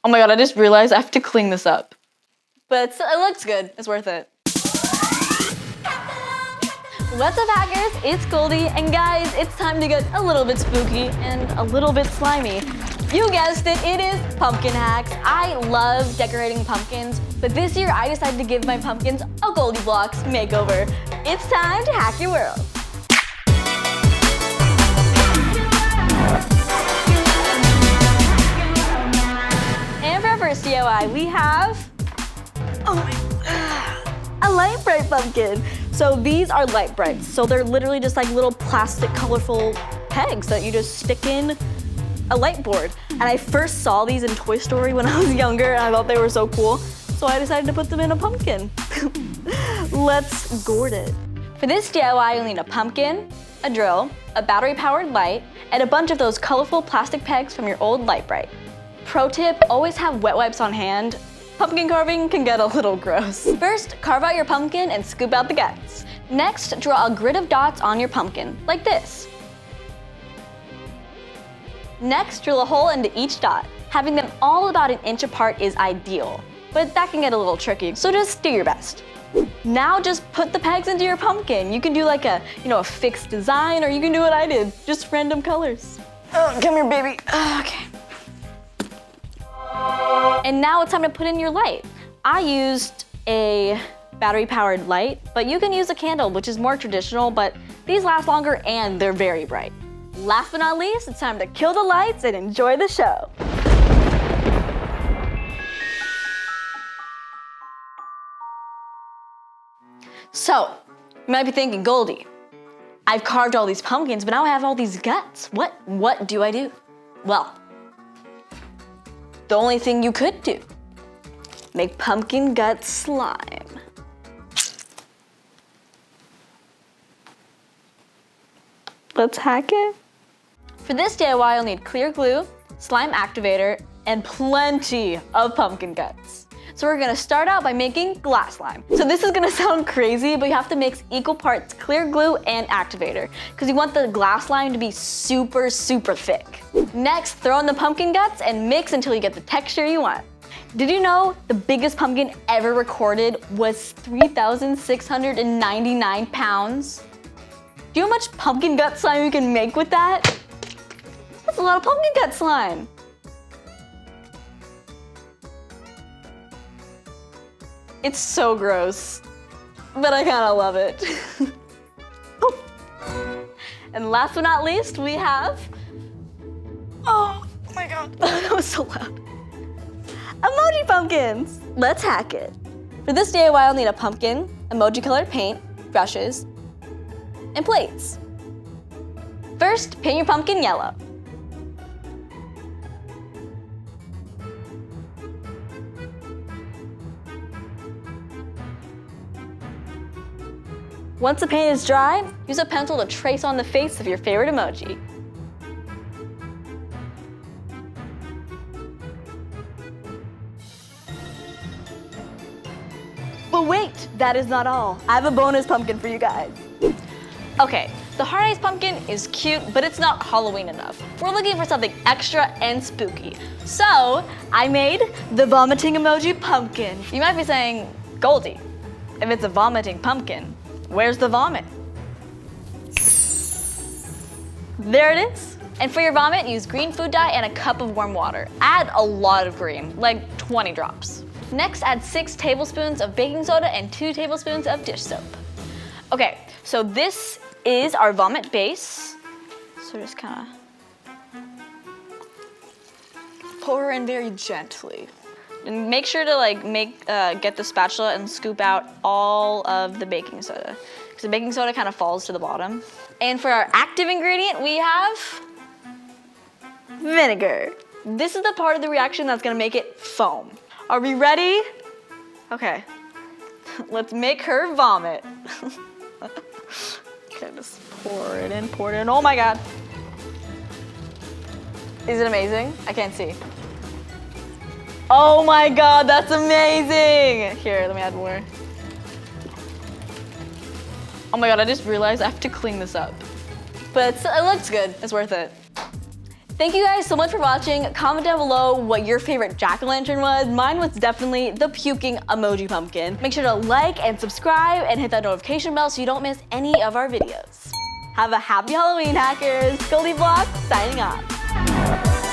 Oh my god, I just realized I have to clean this up. But it looks good. It's worth it. What's up, hackers? It's Goldie, and guys, it's time to get a little bit spooky and a little bit slimy. You guessed it, it is pumpkin hacks. I love decorating pumpkins, but this year I decided to give my pumpkins a GoldieBlox makeover. It's time to hack your world. And for our first DIY, we have a Lite Brite pumpkin. So these are Lite Brites. So they're literally just like little plastic colorful pegs that you just stick in a light board. And I first saw these in Toy Story when I was younger and I thought they were so cool. So I decided to put them in a pumpkin. Let's gourd it. For this DIY, you'll need a pumpkin, a drill, a battery-powered light, and a bunch of those colorful plastic pegs from your old Lite Brite. Pro tip, always have wet wipes on hand. Pumpkin carving can get a little gross. First, carve out your pumpkin and scoop out the guts. Next, draw a grid of dots on your pumpkin, like this. Next, drill a hole into each dot. Having them all about an inch apart is ideal, but that can get a little tricky, so just do your best. Now just put the pegs into your pumpkin. You can do like a fixed design, or you can do what I did, just random colors. Oh, come here, baby. Okay. And now it's time to put in your light. I used a battery-powered light, but you can use a candle, which is more traditional, but these last longer and they're very bright. Last but not least, it's time to kill the lights and enjoy the show. So, you might be thinking, Goldie, I've carved all these pumpkins, but now I have all these guts. What do I do? Well, the only thing you could do, make pumpkin gut slime. Let's hack it. For this DIY, you'll need clear glue, slime activator, and plenty of pumpkin guts. So we're gonna start out by making glass slime. So this is gonna sound crazy, but you have to mix equal parts clear glue and activator, because you want the glass slime to be super, super thick. Next, throw in the pumpkin guts and mix until you get the texture you want. Did you know the biggest pumpkin ever recorded was 3,699 pounds? Do you know how much pumpkin gut slime you can make with that? That's a lot of pumpkin gut slime. It's so gross, but I kinda love it. Oh. And last but not least, we have, oh my god, that was so loud. Emoji pumpkins. Let's hack it. For this DIY, I'll need a pumpkin, emoji colored paint, brushes, and plates. First, paint your pumpkin yellow. Once the paint is dry, use a pencil to trace on the face of your favorite emoji. But wait, that is not all. I have a bonus pumpkin for you guys. Okay, the Hard Ice Pumpkin is cute, but it's not Halloween enough. We're looking for something extra and spooky. So, I made the vomiting emoji pumpkin. You might be saying, Goldie, if it's a vomiting pumpkin, where's the vomit? There it is. And for your vomit, use green food dye and a cup of warm water. Add a lot of green, like 20 drops. Next, add 6 tablespoons of baking soda and 2 tablespoons of dish soap. Okay, so this is our vomit base. So just kind of pour her in very gently. And make sure to get the spatula and scoop out all of the baking soda, because the baking soda kind of falls to the bottom. And for our active ingredient, we have vinegar. This is the part of the reaction that's gonna make it foam. Are we ready? Okay, let's make her vomit. Okay, just pour it in, oh my god. Is it amazing? I can't see. Oh my god, that's amazing! Here, let me add more. Oh my god, I just realized I have to clean this up. But it looks good, it's worth it. Thank you guys so much for watching. Comment down below what your favorite jack-o'-lantern was. Mine was definitely the puking emoji pumpkin. Make sure to like and subscribe and hit that notification bell so you don't miss any of our videos. Have a happy Halloween, hackers. GoldieBlox signing off.